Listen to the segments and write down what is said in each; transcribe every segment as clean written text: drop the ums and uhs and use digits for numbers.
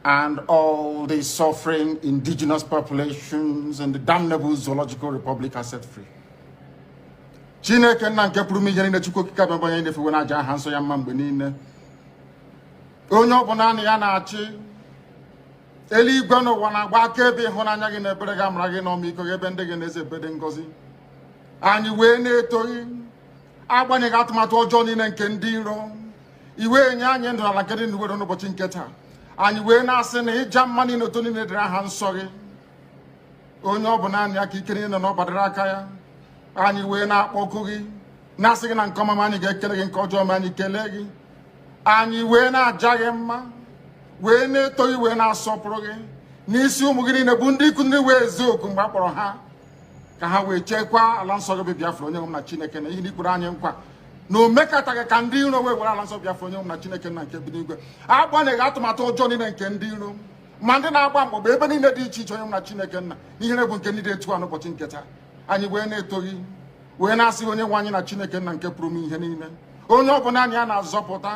and all the suffering indigenous populations in the damnable zoological republic are set free. Chineke na nke pụrụ m ihe niile Chukwu okike abịa onye na-efe na aja aha nsọ ya mma mgbe niile. Onye ọbụla na ya na-achị eluigwe n'ụwa na-agba akaebe ịhụnanya gị na ebere gị amara gị n'ọmịiko gị ebe ndị gị na-eze ebede ngọzi. Anyị wee na-etoghị agbanyeghị atụmatụ ọjọọ niile nke ndị iro. Iwe nye anyị ndụ ala nke dị n'uwere n'ụbọchị nke taa. Anyị wee na-asị na ịja mma niile otu niile dịrị aha nsọ gị. Onye ọbụla anyị aka ike niile na ọ gbadara aka ya. Anyị wee na-akpọku gị na-asị gị na nke ọma anyị ga-ekele gị nke ọjọọ ma anyị kelee gị. Anyị wee na-aja gị mma wee na-eto gị wee na-asọpụrụ gị n'isi ụmụ gị niile bụ ndị ikwu ndị wee ezi oku mgbe a kpọrọ ha ka ha wee chekwaa ala nsọ gị bụ Biafra onye nwe m na Chineke na ihe n'ikpere anyị nkwa na o mekataghị ka ndị iro wee were ala nsọ Biafra onye nwe m na Chineke na nke bi n'igwe agbanyeghị atụmatụ ọjọọ niile nke ndị iro ma ndị na-agba mgbọgba ebe niile dị iche iche onye m na Chineke nna n'ihere bụ nke ndị dị etu a n'ụbọchị nke taa. Anyị wee na-eto gị wee na-asị onye nwe anyị na Chineke nna nke pụrụ m ihe niile onye ọbụla anyị a na-azọpụta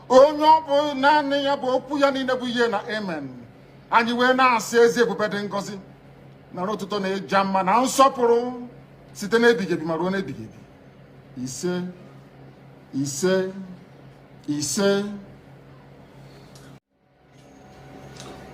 onye ọ bụ naanị ya bụ okwu ya niile bụ ihe na amen. Anyị wee na-asị ezi ebube dị ngọzi na ọtụtụ na-eja mma na nsọpụrụ site n'ebighị ebi ma ruo n'ebighị ebi. Ise ise ise.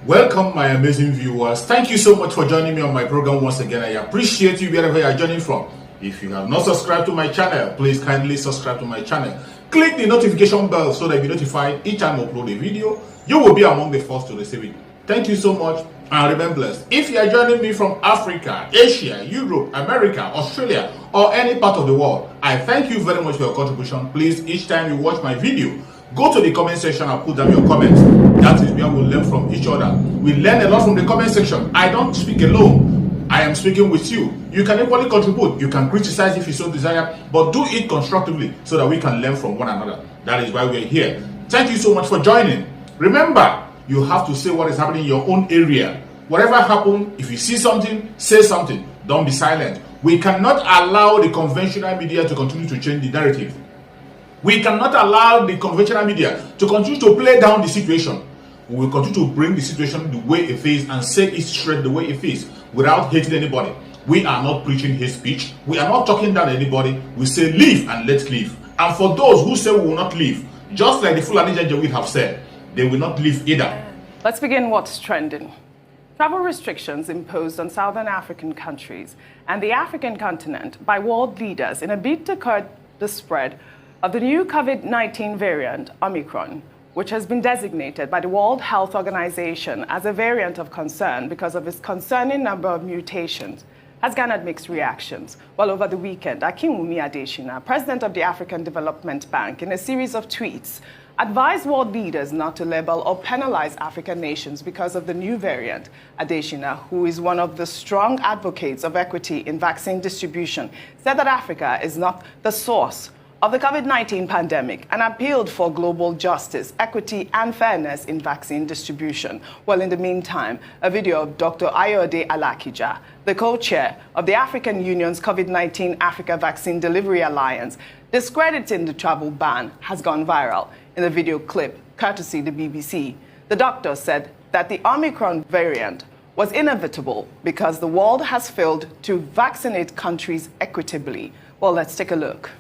Welcome, my amazing viewers. Thank you so much for joining me on my program once again. I appreciate you wherever you are joining from. If you have not subscribed to my channel, please kindly subscribe to my channel. Click the notification bell so that you'll be notified each time I upload a video. You will be among the first to receive it. Thank you so much and remain blessed. If you are joining me from Africa, Asia, Europe, America, Australia, or any part of the world, I thank you very much for your contribution. Please, each time you watch my video, go to the comment section and put down your comments. That is where we learn from each other. We learn a lot from the comment section. I don't speak alone. I am speaking with you. You can equally contribute. You can criticize if you so desire, but do it constructively so that we can learn from one another. That is why we are here. Thank you so much for joining. Remember, you have to say what is happening in your own area. Whatever happens, if you see something, say something. Don't be silent. We cannot allow the conventional media to continue to change the narrative. We cannot allow the conventional media to continue to play down the situation. We will continue to bring the situation the way it is and say it straight the way it is without hating anybody. We are not preaching hate speech. We are not talking down anybody. We say leave and let's leave. And for those who say we will not leave, just like the Fulani Janjaweed have said, they will not leave either. Let's begin what's trending. Travel restrictions imposed on southern African countries and the African continent by world leaders in a bid to curb the spread of the new COVID-19 variant, Omicron, which has been designated by the World Health Organization as a variant of concern because of its concerning number of mutations, has garnered mixed reactions. Well, over the weekend, Akinwumi Adesina, president of the African Development Bank, in a series of tweets, advised world leaders not to label or penalize African nations because of the new variant. Adesina, who is one of the strong advocates of equity in vaccine distribution, said that Africa is not the source of the COVID-19 pandemic and appealed for global justice, equity, and fairness in vaccine distribution. Well, in the meantime, a video of Dr. Ayode Alakija, the co-chair of the African Union's COVID-19 Africa Vaccine Delivery Alliance, discrediting the travel ban, has gone viral. In the video clip, courtesy the BBC, the doctor said that the Omicron variant was inevitable because the world has failed to vaccinate countries equitably. Well, let's take a look.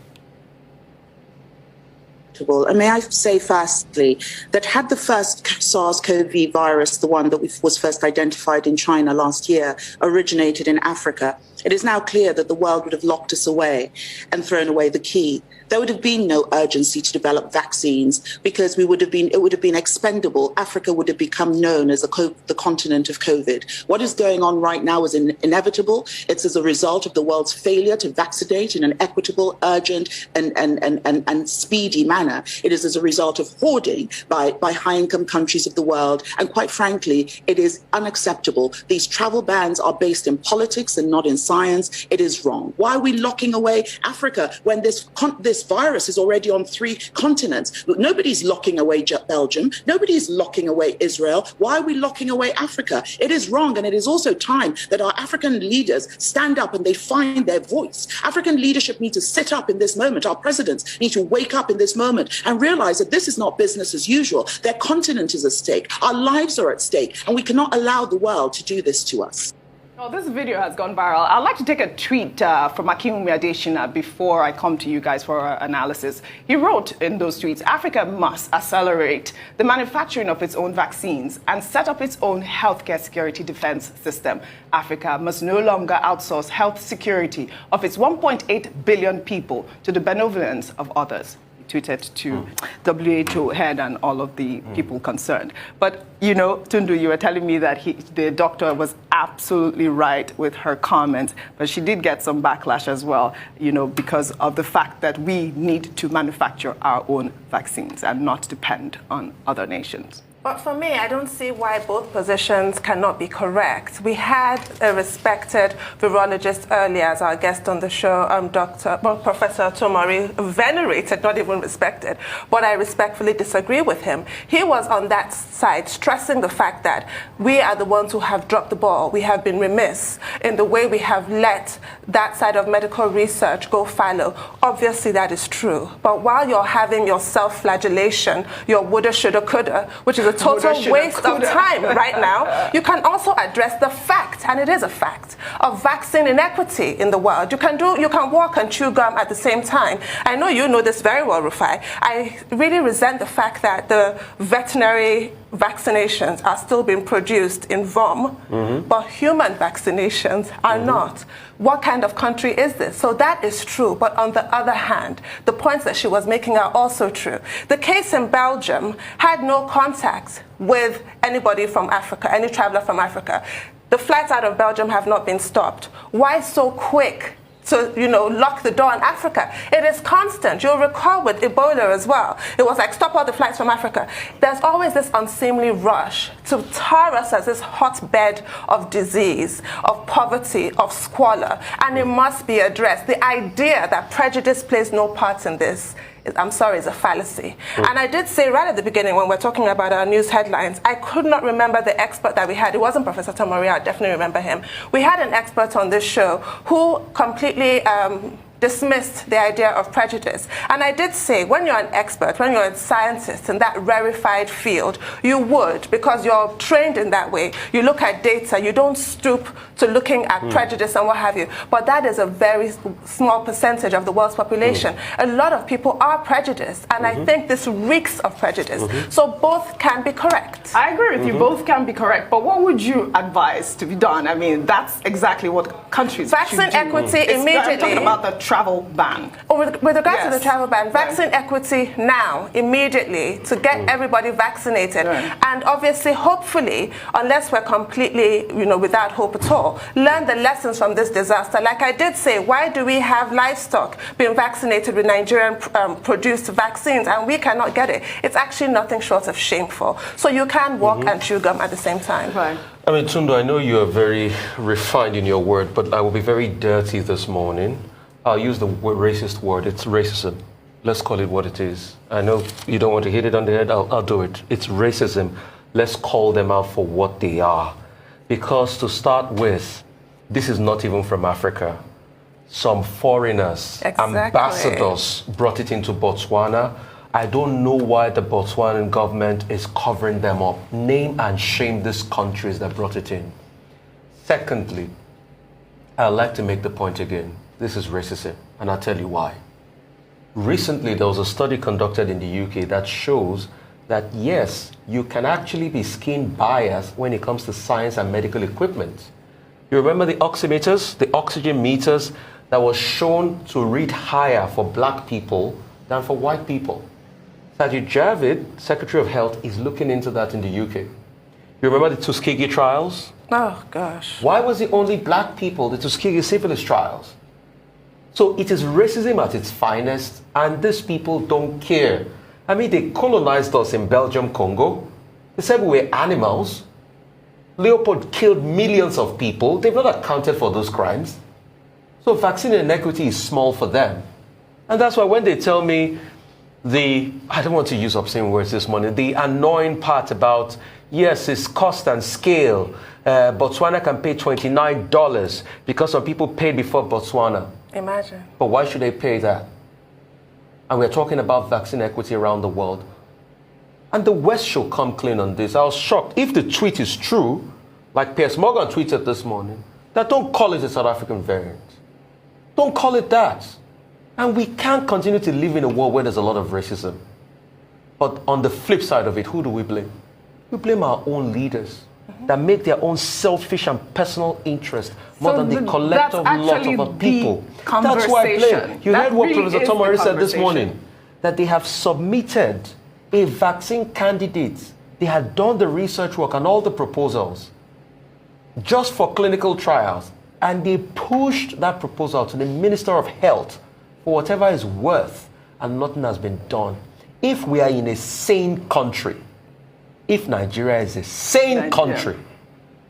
And may I say firstly that had the first SARS-CoV virus, the one that was first identified in China last year, originated in Africa, it is now clear that the world would have locked us away and thrown away the key. There would have been no urgency to develop vaccines because it would have been expendable. Africa would have become known as the continent of COVID. What is going on right now is inevitable. It's as a result of the world's failure to vaccinate in an equitable, urgent, and speedy manner. It is as a result of hoarding by high-income countries of the world. And quite frankly, it is unacceptable. These travel bans are based in politics and not in science. It is wrong. Why are we locking away Africa when this this virus is already on 3 continents. Nobody's locking away Belgium. Nobody's locking away Israel. Why are we locking away Africa? It is wrong. And it is also time that our African leaders stand up and they find their voice. African leadership need to sit up in this moment. Our presidents need to wake up in this moment and realize that this is not business as usual. Their continent is at stake. Our lives are at stake. And we cannot allow the world to do this to us. Well, this video has gone viral. I'd like to take a tweet from Akinwumi Adesina before I come to you guys for analysis. He wrote in those tweets, Africa must accelerate the manufacturing of its own vaccines and set up its own healthcare security defense system. Africa must no longer outsource health security of its 1.8 billion people to the benevolence of others. Tweeted to WHO head and all of the people concerned. But, you know, Tundu, you were telling me that the doctor was absolutely right with her comments, but she did get some backlash as well, you know, because of the fact that we need to manufacture our own vaccines and not depend on other nations. But for me, I don't see why both positions cannot be correct. We had a respected virologist earlier as our guest on the show, Professor Tomori, venerated, not even respected, but I respectfully disagree with him. He was on that side stressing the fact that we are the ones who have dropped the ball. We have been remiss in the way we have let that side of medical research go fallow. Obviously, that is true. But while you're having your self-flagellation, your woulda, shoulda, coulda, which is a total waste of time right now, you can also address the fact, and it is a fact, of vaccine inequity in the world. You can walk and chew gum at the same time. I know you know this very well, Rufai. I really resent the fact that the veterinary vaccinations are still being produced in VOM, but human vaccinations are not. What kind of country is this? So that is true. But on the other hand, the points that she was making are also true. The case in Belgium had no contact with anybody from Africa, any traveler from Africa. The flights out of Belgium have not been stopped. Why so quick to, lock the door on Africa? It is constant. You'll recall with Ebola as well. It was like, stop all the flights from Africa. There's always this unseemly rush to tar us as this hotbed of disease, of poverty, of squalor, and it must be addressed. The idea that prejudice plays no part in this, I'm sorry, is a fallacy. And I did say right at the beginning when we're talking about our news headlines, I could not remember the expert that we had. It wasn't Professor Tomori, I definitely remember him. We had an expert on this show who completely dismissed the idea of prejudice. And I did say, when you're an expert, when you're a scientist in that rarefied field, you would, because you're trained in that way. You look at data, you don't stoop to looking at prejudice and what have you. But that is a very small percentage of the world's population. A lot of people are prejudiced, and I think this reeks of prejudice. So both can be correct. I agree with you, both can be correct, but what would you advise to be done? I mean, that's exactly what countries Vaccine should do. equity immediately. I'm talking about the travel ban. With regard to the travel ban, vaccine equity now, immediately, to get everybody vaccinated. And obviously, hopefully, unless we're completely, without hope at all, learn the lessons from this disaster. Like I did say, why do we have livestock being vaccinated with Nigerian produced vaccines and we cannot get it? It's actually nothing short of shameful. So you can walk and chew gum at the same time. Right. I mean, Tundu, I know you are very refined in your word, but I will be very dirty this morning. I'll use the racist word. It's racism. Let's call it what it is. I know you don't want to hit it on the head. I'll do it. It's racism. Let's call them out for what they are. Because to start with, this is not even from Africa. Some foreigners, ambassadors brought it into Botswana. I don't know why the Botswanan government is covering them up. Name and shame these countries that brought it in. Secondly, I'd like to make the point again. This is racism, and I'll tell you why. Recently, there was a study conducted in the UK that shows that, yes, you can actually be skin biased when it comes to science and medical equipment. You remember the oximeters, the oxygen meters that was shown to read higher for black people than for white people? Sajid Javid, Secretary of Health, is looking into that in the UK. You remember the Tuskegee trials? Oh, gosh. Why was it only black people, the Tuskegee syphilis trials? So it is racism at its finest, and these people don't care. I mean, they colonized us in Belgium, Congo. They said we were animals. Leopold killed millions of people. They've not accounted for those crimes. So vaccine inequity is small for them. And that's why when they tell me I don't want to use obscene words this morning, the annoying part about, yes, it's cost and scale. Botswana can pay $29 because some people paid before Botswana. Imagine. But why should they pay that? And we're talking about vaccine equity around the world. And the West should come clean on this. I was shocked. If the tweet is true, like Piers Morgan tweeted this morning, that don't call it a South African variant. Don't call it that. And we can't continue to live in a world where there's a lot of racism. But on the flip side of it, who do we blame? We blame our own leaders that make their own selfish and personal interest more than the collective lot of our people. That's why I blame. You heard what Professor Tomori said this morning, that they have submitted a vaccine candidate. They had done the research work and all the proposals just for clinical trials, and they pushed that proposal to the Minister of Health for whatever it's worth, and nothing has been done. If we are in a sane country, if Nigeria is a sane country,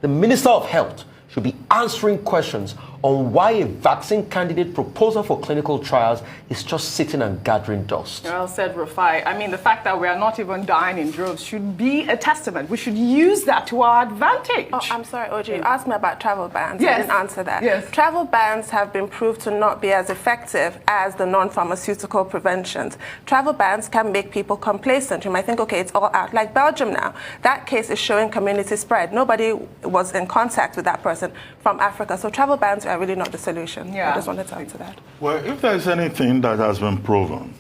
the Minister of Health should be answering questions on why a vaccine candidate proposal for clinical trials is just sitting and gathering dust. Well said, Rufai. I mean, the fact that we are not even dying in droves should be a testament. We should use that to our advantage. Oh, I'm sorry, OJ. You asked me about travel bans. Yes. I didn't answer that. Yes. Travel bans have been proved to not be as effective as the non-pharmaceutical preventions. Travel bans can make people complacent. You might think, okay, it's all out. Like Belgium now. That case is showing community spread. Nobody was in contact with that person from Africa. So travel bans are really not the solution. I just wanted to answer that. Well, if there's anything that has been proven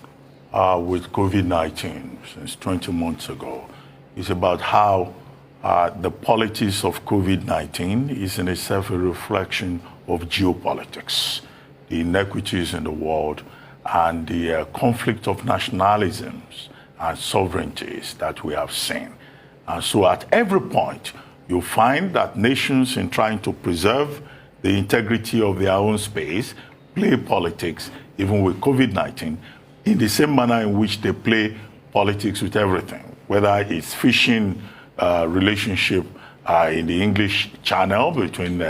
with COVID-19 since 20 months ago, it's about how the politics of COVID-19 is in itself a reflection of geopolitics, the inequities in the world, and the conflict of nationalisms and sovereignties that we have seen. And so at every point, you find that nations, in trying to preserve the integrity of their own space, play politics, even with COVID-19, in the same manner in which they play politics with everything, whether it's fishing relationship in the English Channel between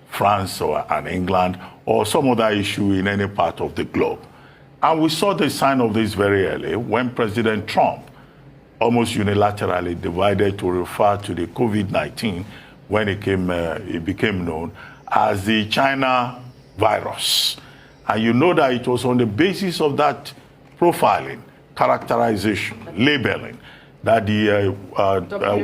France and England, or some other issue in any part of the globe. And we saw the sign of this very early when President Trump almost unilaterally divided to refer to the COVID-19 when it became known as the China virus. And you know that it was on the basis of that profiling, characterization, labeling, that the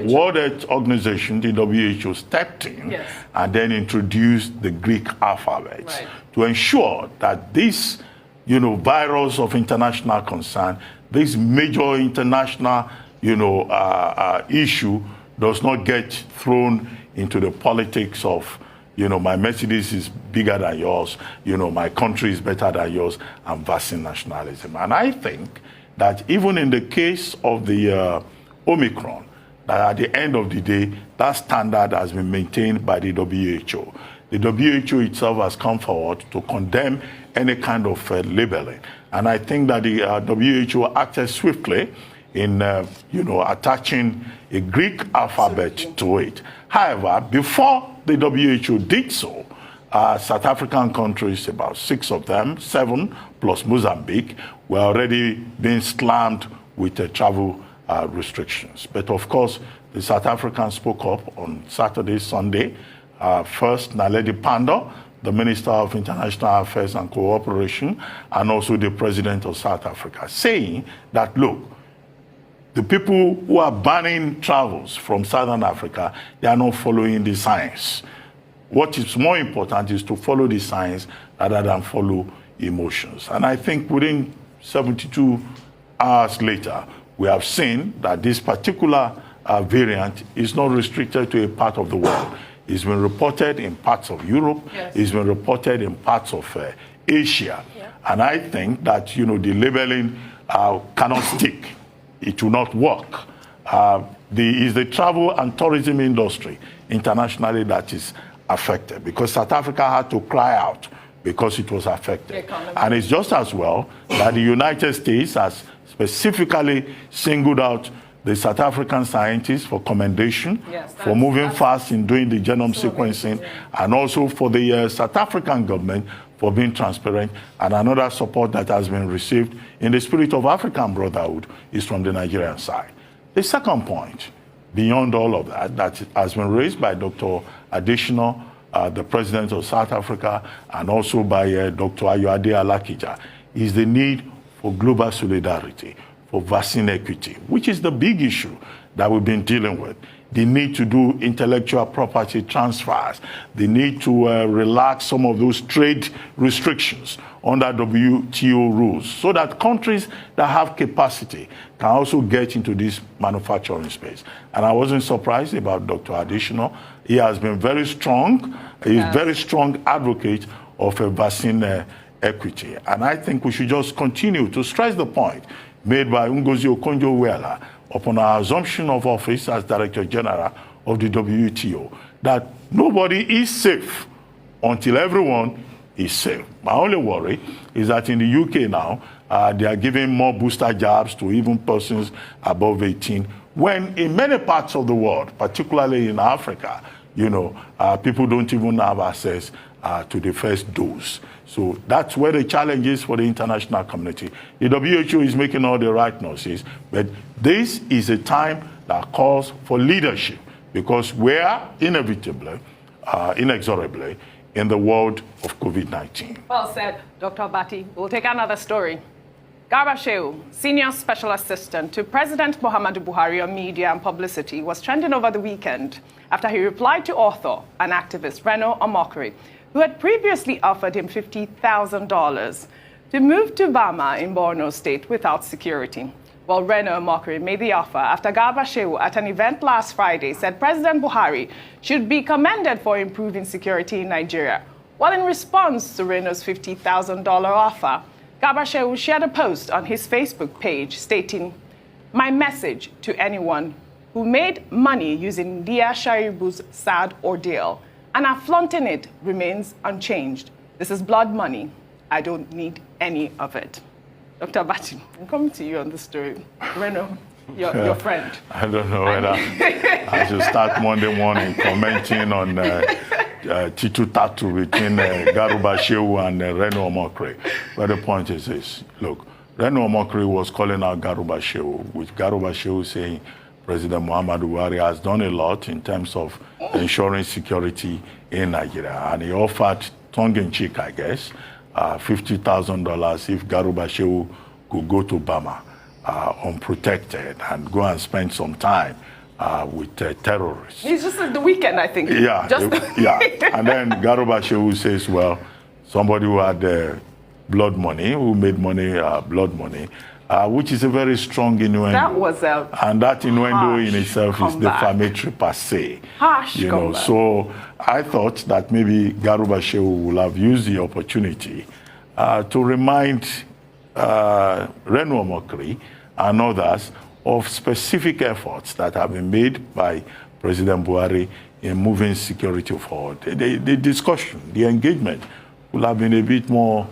World Health Organization, the WHO, stepped in and then introduced the Greek alphabet to ensure that this virus of international concern, this major international issue does not get thrown into the politics of my Mercedes is bigger than yours, my country is better than yours, and vaccine nationalism. And I think that even in the case of the Omicron, that at the end of the day, that standard has been maintained by the WHO. The WHO itself has come forward to condemn any kind of labeling. And I think that the WHO acted swiftly in attaching a Greek alphabet to it. However, before the WHO did so, South African countries, about 6 of them, 7 plus Mozambique, were already being slammed with travel restrictions. But of course, the South Africans spoke up on Saturday, Sunday. First, Naledi Pandor, the Minister of International Affairs and Cooperation, and also the President of South Africa, saying that, look, the people who are banning travels from Southern Africa, they are not following the science. What is more important is to follow the science rather than follow emotions. And I think within 72 hours later, we have seen that this particular variant is not restricted to a part of the world. It's been reported in parts of Europe. It's been reported in parts of Asia. And I think that, the labeling cannot stick. It will not work. It's the travel and tourism industry internationally that is affected, because South Africa had to cry out because it was affected. And it's just as well that the United States has specifically singled out the South African scientists for commendation, for moving fast in doing the genome sequencing, and also for the South African government for being transparent. And another support that has been received in the spirit of African brotherhood is from the Nigerian side. The second point, beyond all of that, that has been raised by Dr. Additional, the president of South Africa, and also by Dr. Ayoade Alakija, is the need for global solidarity, for vaccine equity, which is the big issue that we've been dealing with. The need to do intellectual property transfers, the need to relax some of those trade restrictions under WTO rules so that countries that have capacity can also get into this manufacturing space. And I wasn't surprised about Dr. Additional. He has been very strong. He's a very strong advocate of a vaccine equity. And I think we should just continue to stress the point made by Ngozi Okonjo-Iweala upon our assumption of office as Director General of the WTO, that nobody is safe until everyone is safe. My only worry is that in the UK now, they are giving more booster jabs to even persons above 18, when in many parts of the world, particularly in Africa, people don't even have access to the first dose. So that's where the challenge is for the international community. The WHO is making all the right noises, but this is a time that calls for leadership, because we are inevitably, inexorably in the world of COVID-19. Well said, Dr. Abati. We'll take another story. Garba Shehu, Senior Special Assistant to President Muhammadu Buhari on Media and Publicity, was trending over the weekend after he replied to author and activist Reno Omokri, who had previously offered him $50,000 to move to Bama in Borno State without security. Well, Reno Omokri made the offer after Garba Shehu at an event last Friday said President Buhari should be commended for improving security in Nigeria. Well, in response to Reno's $50,000 offer, Garba Shehu shared a post on his Facebook page stating, "My message to anyone who made money using Leah Sharibu's sad ordeal and are flaunting it remains unchanged. This is blood money. I don't need any of it." Dr. Abati, I'm coming to you on this story. Reno, your friend. I don't know whether I should start Monday morning commenting on Titu Tatu between Garba Shehu and Reno Omokri. But the point is this. Look, Reno Omokri was calling out Garba Shehu, with Garba Shehu saying President Muhammadu Buhari has done a lot in terms of ensuring security in Nigeria. And he offered, tongue-in-cheek, I guess, $50,000 if Garba Shehu could go to Bama unprotected and go and spend some time with terrorists. It's just the weekend, I think. Yeah, yeah. And then Garba Shehu says, well, somebody who had blood money, who made money, blood money, which is a very strong innuendo. That was and that innuendo in itself is defamatory per se. So I thought that maybe Garba Shehu will have used the opportunity to remind Reno Omokri and others of specific efforts that have been made by President Buhari in moving security forward. The discussion, the engagement will have been a bit more,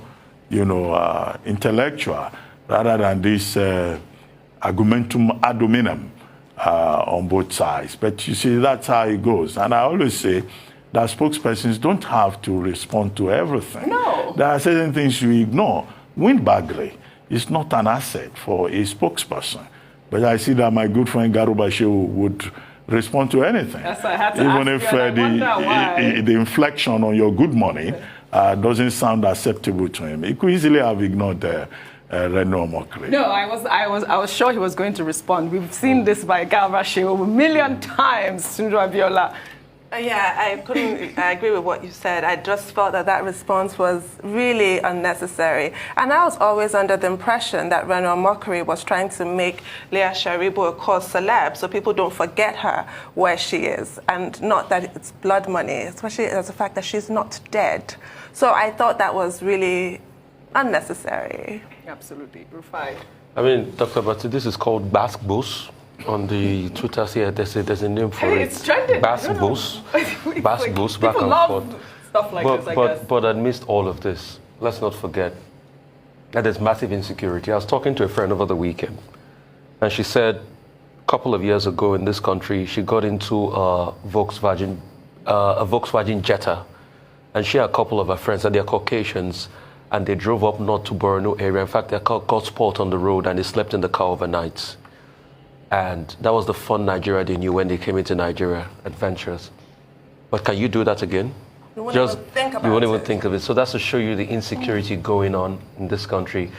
intellectual, rather than this argumentum ad hominem on both sides. But you see, that's how it goes. And I always say that spokespersons don't have to respond to everything. No. There are certain things you ignore. Windbaggery is not an asset for a spokesperson. But I see that my good friend Garba Shehu would respond to anything. Yes, I had to even ask if the inflection on your good money doesn't sound acceptable to him. He could easily have ignored Reno Omokri. No, I was sure he was going to respond. We've seen this by Garba Shehu a million times, Sundu Abiola. Yeah, I agree with what you said. I just felt that response was really unnecessary. And I was always under the impression that Reno Omokri was trying to make Leah Sharibu a cause celeb so people don't forget her where she is, and not that it's blood money, especially as the fact that she's not dead. So I thought that was really unnecessary. Absolutely, Rufai. I mean, Dr. Batu, this is called Baskbos. On the Twitter here, there's a name for it. It's trending. Baskbos. Baskbos, back and forth. Stuff like this, I guess. But amidst all of this, let's not forget that there's massive insecurity. I was talking to a friend over the weekend, and she said a couple of years ago in this country, she got into a Volkswagen Jetta, and she had a couple of her friends, and they're Caucasians, and they drove up north to Borno area. In fact, their car got spoiled on the road, and they slept in the car overnight. And that was the fun Nigeria they knew when they came into Nigeria, adventurous. But can you do that again? You won't even think about it. You won't even think of it. So that's to show you the insecurity going on in this country.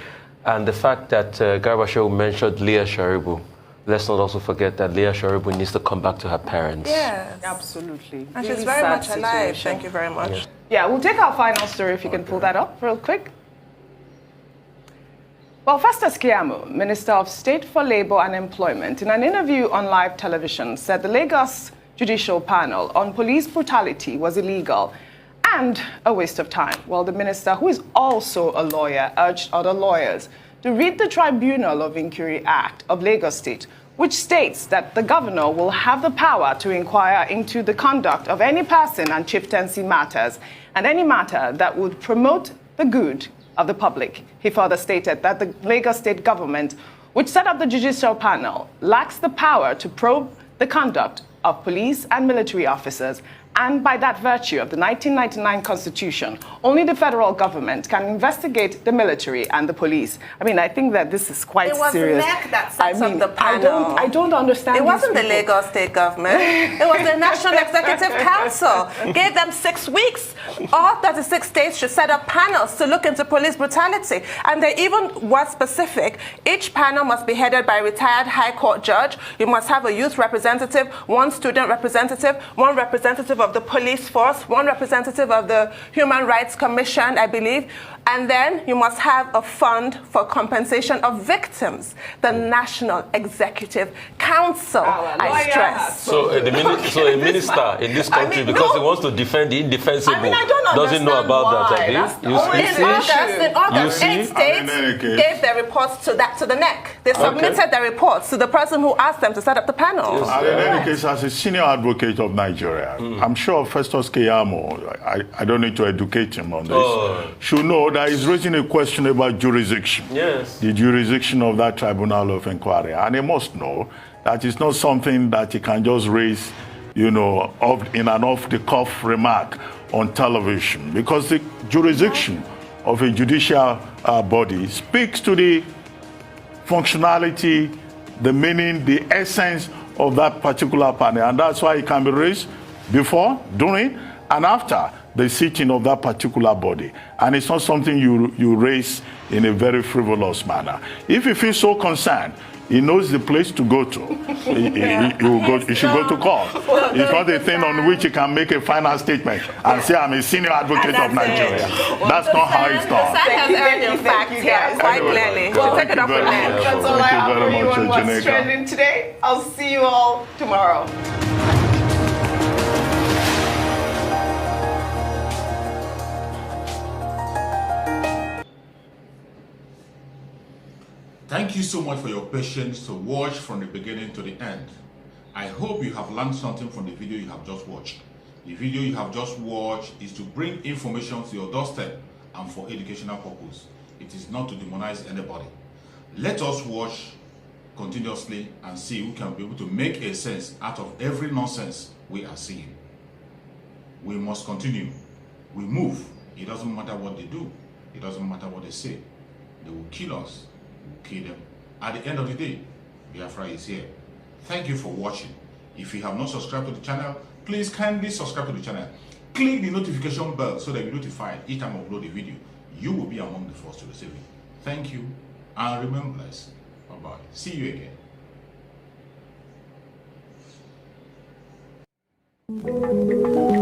And the fact that Garba Shehu mentioned Leah Sharibu. Let's not also forget that Leah Sharibu needs to come back to her parents. Yes. Absolutely. And Really she's very sad much alive. situation. Thank you very much. Yeah, we'll take our final story if you can pull that up real quick. Well, Festus Keyamo, Minister of State for Labour and Employment, in an interview on live television, said the Lagos Judicial Panel on police brutality was illegal and a waste of time. Well, the minister, who is also a lawyer, urged other lawyers to read the Tribunal of Inquiry Act of Lagos State, which states that the governor will have the power to inquire into the conduct of any person and chieftaincy matters and any matter that would promote the good of the public. He further stated that the Lagos State government, which set up the judicial panel, lacks the power to probe the conduct of police and military officers, and by that virtue of the 1999 Constitution, only the federal government can investigate the military and the police. I mean, I think that this is quite serious. It was NEC that sets up the panel. I don't understand. It wasn't the people. Lagos State government. It was the National Executive Council. Gave them 6 weeks. All 36 states should set up panels to look into police brutality. And they even were specific. Each panel must be headed by a retired High Court judge. You must have a youth representative, one student representative, one representative of the police force, one representative of the Human Rights Commission, I believe, and then you must have a fund for compensation of victims, the National Executive Council, I stress. So a minister in this country, because he wants to defend the indefensible, doesn't know about that, In August, 8 states gave their reports to the NEC. They submitted their reports to the person who asked them to set up the panel. Yes. In any case, as a senior advocate of Nigeria, I'm sure Festus Keyamo, I don't need to educate him on this, should know that he's raising a question about jurisdiction. Yes. The jurisdiction of that tribunal of inquiry. And he must know that it's not something that he can just raise, in an off-the-cuff remark on television. Because the jurisdiction of a judicial body speaks to the functionality, the meaning, the essence of that particular panel. And that's why it can be raised before, during, and after the sitting of that particular body. And it's not something you raise in a very frivolous manner. If you feel so concerned, he knows the place to go to. He should go to court. It's not a thing on which he can make a final statement and say, I'm a senior advocate of Nigeria. That's not how it's done. Quite clearly. Take it off the net. That's all I have for you on What's Trending today. I'll see you all tomorrow. Thank you so much for your patience to watch from the beginning to the end. I hope you have learned something from the video you have just watched. The video you have just watched is to bring information to your doorstep and for educational purpose. It is not to demonize anybody. Let us watch continuously and see who can be able to make a sense out of every nonsense we are seeing. We must continue. We move. It doesn't matter what they do. It doesn't matter what they say. They will kill us. Kill them. At the end of the day, Biafra is here. Thank you for watching. If you have not subscribed to the channel, please kindly subscribe to the channel. Click the notification bell so that you're notified each time I upload a video. You will be among the first to receive it. Thank you and remember blessed. Bye-bye. See you again.